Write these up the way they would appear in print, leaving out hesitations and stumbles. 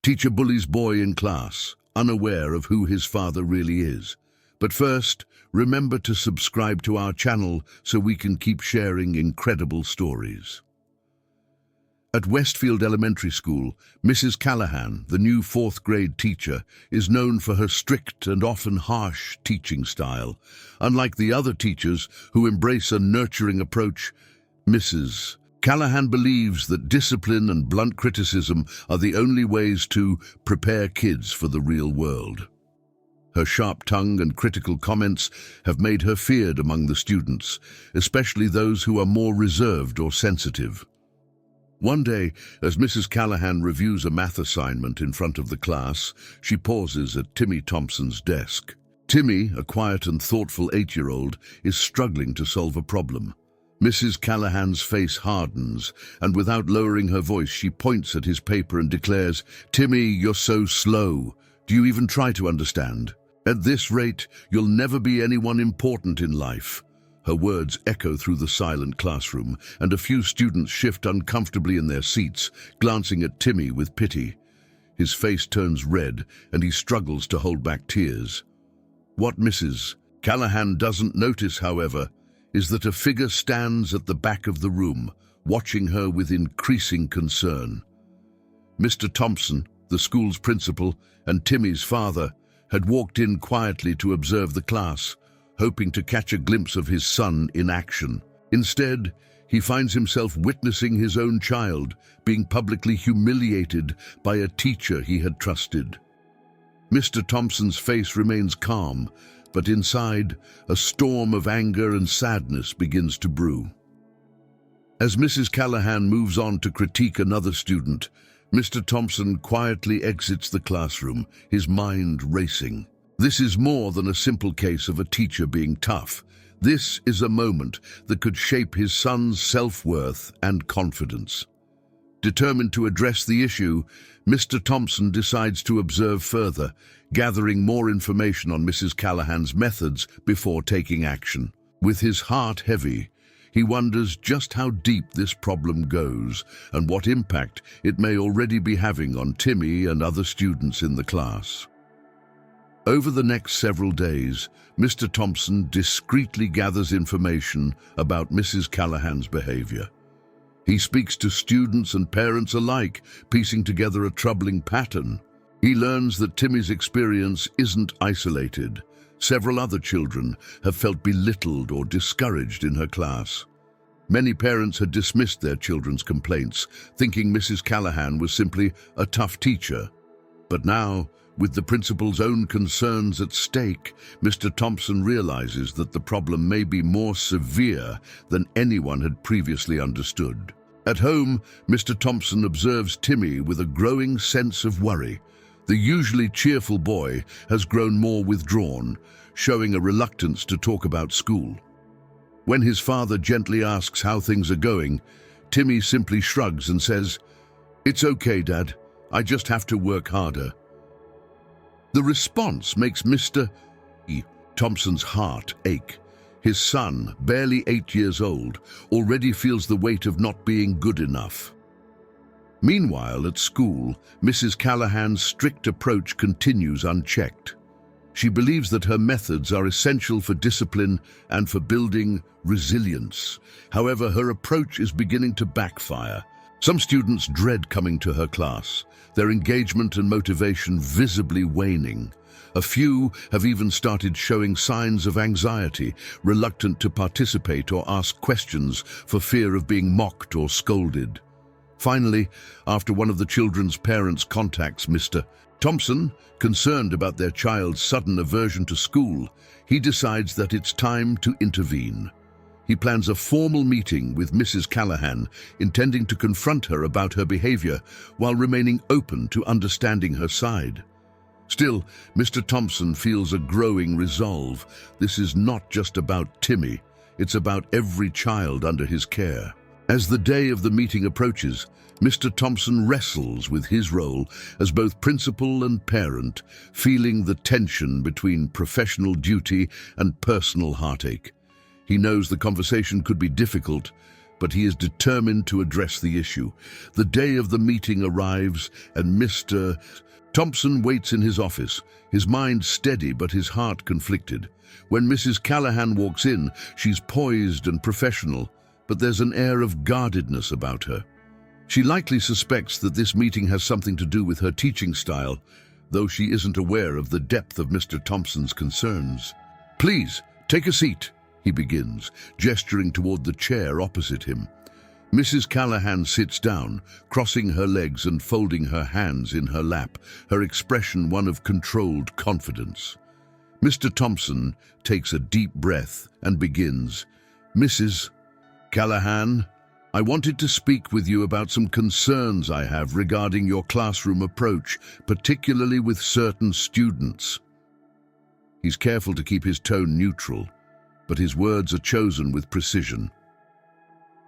Teacher bullies boy in class, unaware of who his father really is. But first, remember to subscribe to our channel so we can keep sharing incredible stories. At Westfield Elementary School, Mrs. Callahan, the new fourth-grade teacher, is known for her strict and often harsh teaching style. Unlike the other teachers who embrace a nurturing approach, Mrs. Callahan believes that discipline and blunt criticism are the only ways to prepare kids for the real world. Her sharp tongue and critical comments have made her feared among the students, especially those who are more reserved or sensitive. One day, as Mrs. Callahan reviews a math assignment in front of the class, she pauses at Timmy Thompson's desk. Timmy, a quiet and thoughtful 8-year-old, is struggling to solve a problem. Mrs. Callahan's face hardens, and without lowering her voice, she points at his paper and declares, "Timmy, you're so slow. Do you even try to understand? At this rate, you'll never be anyone important in life." Her words echo through the silent classroom, and a few students shift uncomfortably in their seats, glancing at Timmy with pity. His face turns red, and he struggles to hold back tears. What Mrs. Callahan doesn't notice, however, is that a figure stands at the back of the room, watching her with increasing concern. Mr. Thompson, the school's principal, and Timmy's father, had walked in quietly to observe the class, hoping to catch a glimpse of his son in action. Instead, he finds himself witnessing his own child being publicly humiliated by a teacher he had trusted. Mr. Thompson's face remains calm, but inside, a storm of anger and sadness begins to brew. As Mrs. Callahan moves on to critique another student, Mr. Thompson quietly exits the classroom, his mind racing. This is more than a simple case of a teacher being tough. This is a moment that could shape his son's self-worth and confidence. Determined to address the issue, Mr. Thompson decides to observe further, gathering more information on Mrs. Callahan's methods before taking action. With his heart heavy, he wonders just how deep this problem goes and what impact it may already be having on Timmy and other students in the class. Over the next several days, Mr. Thompson discreetly gathers information about Mrs. Callahan's behavior. He speaks to students and parents alike, piecing together a troubling pattern. He learns that Timmy's experience isn't isolated. Several other children have felt belittled or discouraged in her class. Many parents had dismissed their children's complaints, thinking Mrs. Callahan was simply a tough teacher. But now, with the principal's own concerns at stake, Mr. Thompson realizes that the problem may be more severe than anyone had previously understood. At home, Mr. Thompson observes Timmy with a growing sense of worry. The usually cheerful boy has grown more withdrawn, showing a reluctance to talk about school. When his father gently asks how things are going, Timmy simply shrugs and says, "It's okay, Dad. I just have to work harder." The response makes Mr. Thompson's heart ache. His son, barely 8 years old, already feels the weight of not being good enough. Meanwhile, at school, Mrs. Callahan's strict approach continues unchecked. She believes that her methods are essential for discipline and for building resilience. However, her approach is beginning to backfire. Some students dread coming to her class, their engagement and motivation visibly waning. A few have even started showing signs of anxiety, reluctant to participate or ask questions for fear of being mocked or scolded. Finally, after one of the children's parents contacts Mr. Thompson, concerned about their child's sudden aversion to school, he decides that it's time to intervene. He plans a formal meeting with Mrs. Callahan, intending to confront her about her behavior while remaining open to understanding her side. Still, Mr. Thompson feels a growing resolve. This is not just about Timmy, it's about every child under his care. As the day of the meeting approaches, Mr. Thompson wrestles with his role as both principal and parent, feeling the tension between professional duty and personal heartache. He knows the conversation could be difficult, but he is determined to address the issue. The day of the meeting arrives, and Mr. Thompson waits in his office, his mind steady but his heart conflicted. When Mrs. Callahan walks in, she's poised and professional, but there's an air of guardedness about her. She likely suspects that this meeting has something to do with her teaching style, though she isn't aware of the depth of Mr. Thompson's concerns. "Please, take a seat," he begins, gesturing toward the chair opposite him. Mrs. Callahan sits down, crossing her legs and folding her hands in her lap, her expression one of controlled confidence. Mr. Thompson takes a deep breath and begins, "Mrs. Callahan, I wanted to speak with you about some concerns I have regarding your classroom approach, particularly with certain students." He's careful to keep his tone neutral, but his words are chosen with precision.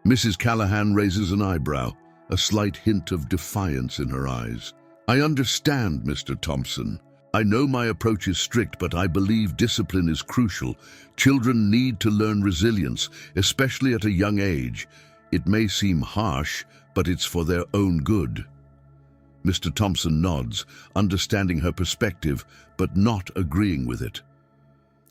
Mrs. Callahan raises an eyebrow, a slight hint of defiance in her eyes. "I understand, Mr. Thompson. I know my approach is strict, but I believe discipline is crucial. Children need to learn resilience, especially at a young age. It may seem harsh, but it's for their own good." Mr. Thompson nods, understanding her perspective, but not agreeing with it.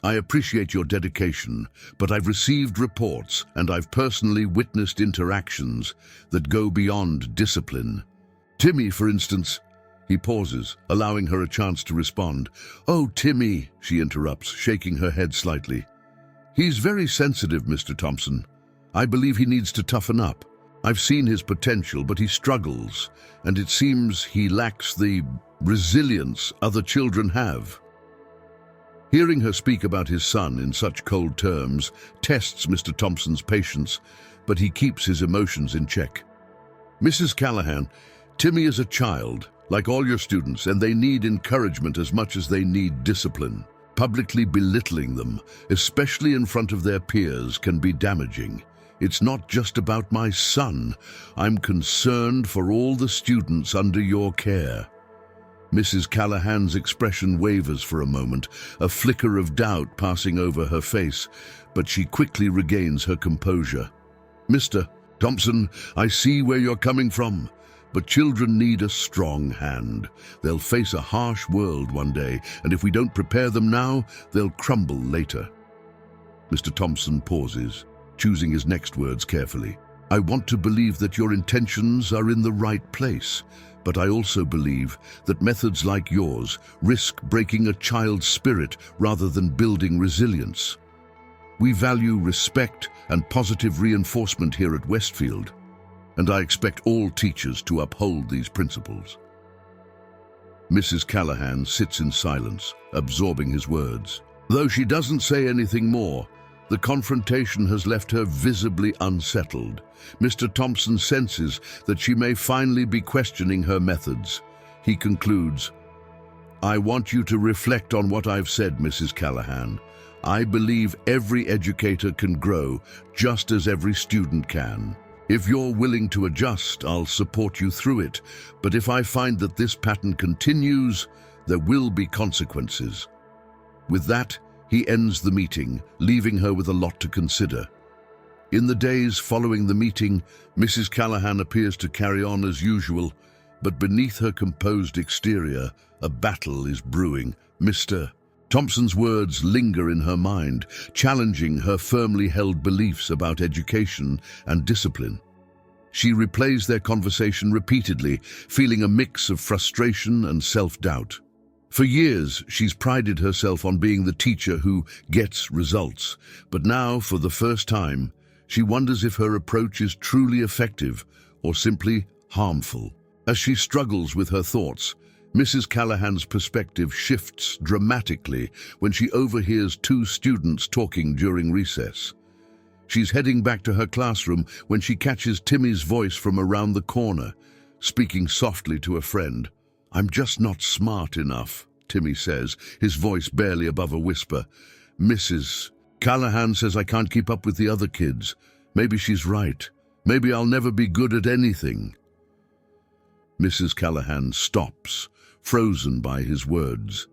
"I appreciate your dedication, but I've received reports and I've personally witnessed interactions that go beyond discipline. Timmy, for instance." He pauses, allowing her a chance to respond. "Oh, Timmy," she interrupts, shaking her head slightly. "He's very sensitive, Mr. Thompson. I believe he needs to toughen up. I've seen his potential, but he struggles, and it seems he lacks the resilience other children have." Hearing her speak about his son in such cold terms tests Mr. Thompson's patience, but he keeps his emotions in check. "Mrs. Callahan, Timmy is a child, like all your students, and they need encouragement as much as they need discipline. Publicly belittling them, especially in front of their peers, can be damaging. It's not just about my son. I'm concerned for all the students under your care." Mrs. Callahan's expression wavers for a moment, a flicker of doubt passing over her face, but she quickly regains her composure. "Mr. Thompson, I see where you're coming from, but children need a strong hand. They'll face a harsh world one day, and if we don't prepare them now, they'll crumble later." Mr. Thompson pauses, choosing his next words carefully. "I want to believe that your intentions are in the right place, but I also believe that methods like yours risk breaking a child's spirit rather than building resilience. We value respect and positive reinforcement here at Westfield, and I expect all teachers to uphold these principles." Mrs. Callahan sits in silence, absorbing his words. Though she doesn't say anything more, the confrontation has left her visibly unsettled. Mr. Thompson senses that she may finally be questioning her methods. He concludes, "I want you to reflect on what I've said, Mrs. Callahan. I believe every educator can grow, just as every student can. If you're willing to adjust, I'll support you through it. But if I find that this pattern continues, there will be consequences." With that, he ends the meeting, leaving her with a lot to consider. In the days following the meeting, Mrs. Callahan appears to carry on as usual, but beneath her composed exterior, a battle is brewing. Mr. Thompson's words linger in her mind, challenging her firmly held beliefs about education and discipline. She replays their conversation repeatedly, feeling a mix of frustration and self-doubt. For years, she's prided herself on being the teacher who gets results, but now, for the first time, she wonders if her approach is truly effective or simply harmful. As she struggles with her thoughts, Mrs. Callahan's perspective shifts dramatically when she overhears two students talking during recess. She's heading back to her classroom when she catches Timmy's voice from around the corner, speaking softly to a friend. "I'm just not smart enough," Timmy says, his voice barely above a whisper. "Mrs. Callahan says I can't keep up with the other kids. Maybe she's right. Maybe I'll never be good at anything." Mrs. Callahan stops, frozen by his words.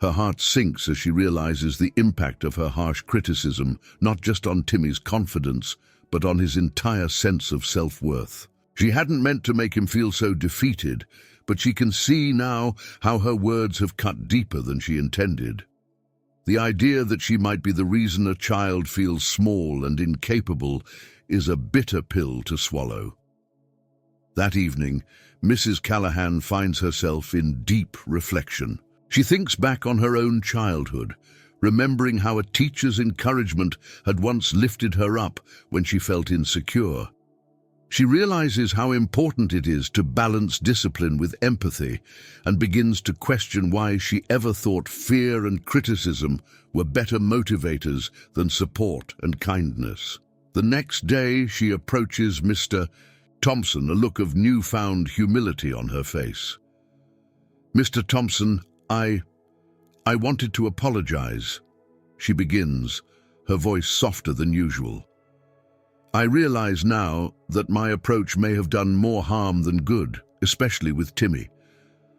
Her heart sinks as she realizes the impact of her harsh criticism, not just on Timmy's confidence, but on his entire sense of self-worth. She hadn't meant to make him feel so defeated, but she can see now how her words have cut deeper than she intended. The idea that she might be the reason a child feels small and incapable is a bitter pill to swallow. That evening, Mrs. Callahan finds herself in deep reflection. She thinks back on her own childhood, remembering how a teacher's encouragement had once lifted her up when she felt insecure. She realizes how important it is to balance discipline with empathy and begins to question why she ever thought fear and criticism were better motivators than support and kindness. The next day, she approaches Mr. Thompson, a look of newfound humility on her face. "Mr. Thompson, I wanted to apologize," she begins, her voice softer than usual. "I realize now that my approach may have done more harm than good, especially with Timmy.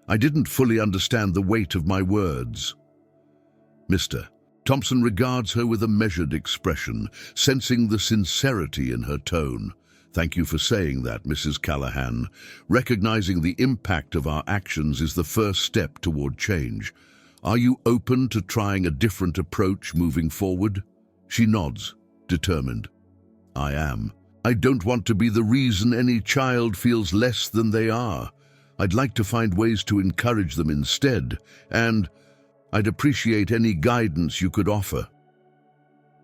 I didn't fully understand the weight of my words." Mr. Thompson regards her with a measured expression, sensing the sincerity in her tone. "Thank you for saying that, Mrs. Callahan. Recognizing the impact of our actions is the first step toward change. Are you open to trying a different approach moving forward?" She nods, determined. "I am. I don't want to be the reason any child feels less than they are. I'd like to find ways to encourage them instead, and I'd appreciate any guidance you could offer."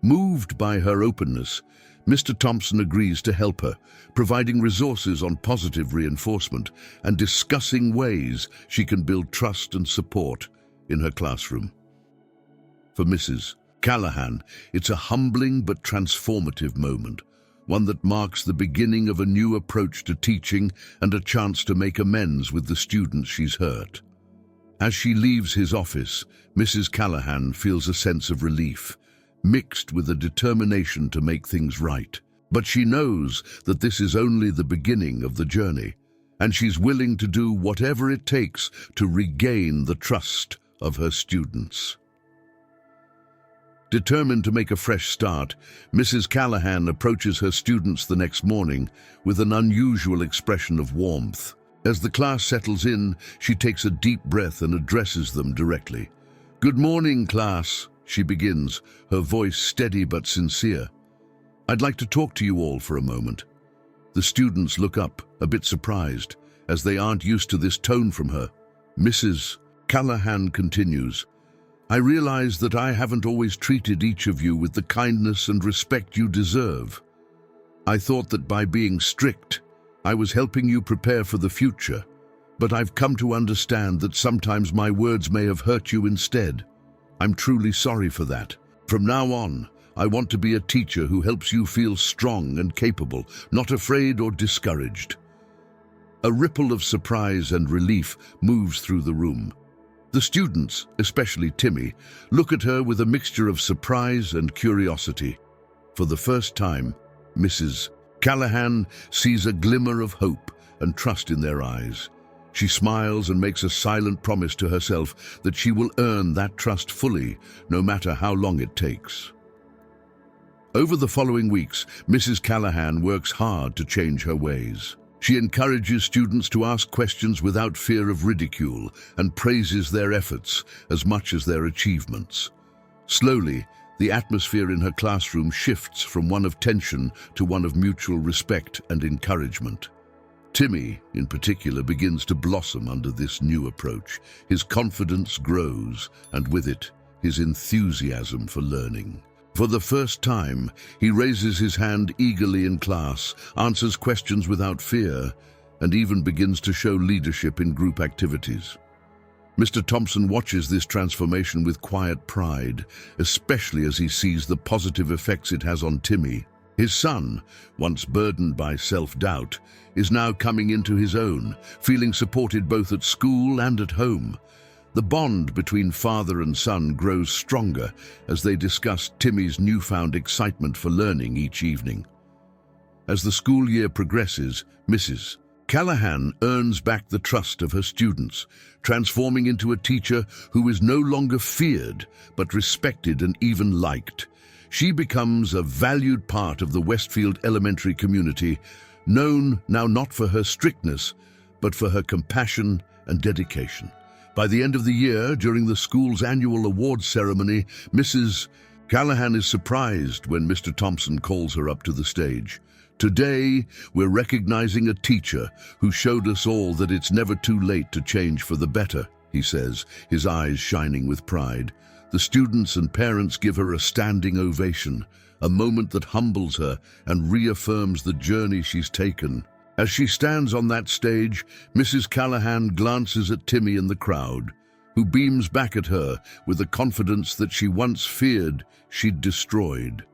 Moved by her openness, Mr. Thompson agrees to help her, providing resources on positive reinforcement and discussing ways she can build trust and support in her classroom. For Mrs. Callahan, it's a humbling but transformative moment, one that marks the beginning of a new approach to teaching and a chance to make amends with the students she's hurt. As she leaves his office, Mrs. Callahan feels a sense of relief, mixed with a determination to make things right. But she knows that this is only the beginning of the journey, and she's willing to do whatever it takes to regain the trust of her students. Determined to make a fresh start, Mrs. Callahan approaches her students the next morning with an unusual expression of warmth. As the class settles in, she takes a deep breath and addresses them directly. "Good morning, class," she begins, her voice steady but sincere. "I'd like to talk to you all for a moment." The students look up, a bit surprised, as they aren't used to this tone from her. Mrs. Callahan continues, "I realize that I haven't always treated each of you with the kindness and respect you deserve. I thought that by being strict, I was helping you prepare for the future, but I've come to understand that sometimes my words may have hurt you instead. I'm truly sorry for that. From now on, I want to be a teacher who helps you feel strong and capable, not afraid or discouraged." A ripple of surprise and relief moves through the room. The students, especially Timmy, look at her with a mixture of surprise and curiosity. For the first time, Mrs. Callahan sees a glimmer of hope and trust in their eyes. She smiles and makes a silent promise to herself that she will earn that trust fully, no matter how long it takes. Over the following weeks, Mrs. Callahan works hard to change her ways. She encourages students to ask questions without fear of ridicule and praises their efforts as much as their achievements. Slowly, the atmosphere in her classroom shifts from one of tension to one of mutual respect and encouragement. Timmy, in particular, begins to blossom under this new approach. His confidence grows, and with it, his enthusiasm for learning. For the first time, he raises his hand eagerly in class, answers questions without fear, and even begins to show leadership in group activities. Mr. Thompson watches this transformation with quiet pride, especially as he sees the positive effects it has on Timmy. His son, once burdened by self-doubt, is now coming into his own, feeling supported both at school and at home. The bond between father and son grows stronger as they discuss Timmy's newfound excitement for learning each evening. As the school year progresses, Mrs. Callahan earns back the trust of her students, transforming into a teacher who is no longer feared, but respected and even liked. she becomes a valued part of the Westfield Elementary community, known now not for her strictness, but for her compassion and dedication. By the end of the year, during the school's annual awards ceremony, Mrs. Callahan is surprised when Mr. Thompson calls her up to the stage. Today, we're recognizing a teacher who showed us all that it's never too late to change for the better, he says, his eyes shining with pride. The students and parents give her a standing ovation, a moment that humbles her and reaffirms the journey she's taken. As she stands on that stage, Mrs. Callahan glances at Timmy in the crowd, who beams back at her with a confidence that she once feared she'd destroyed.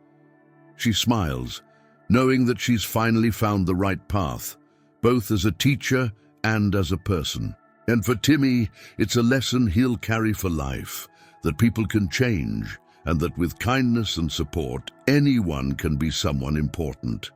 She smiles, knowing that she's finally found the right path, both as a teacher and as a person. And for Timmy, it's a lesson he'll carry for life, that people can change, and that with kindness and support, anyone can be someone important.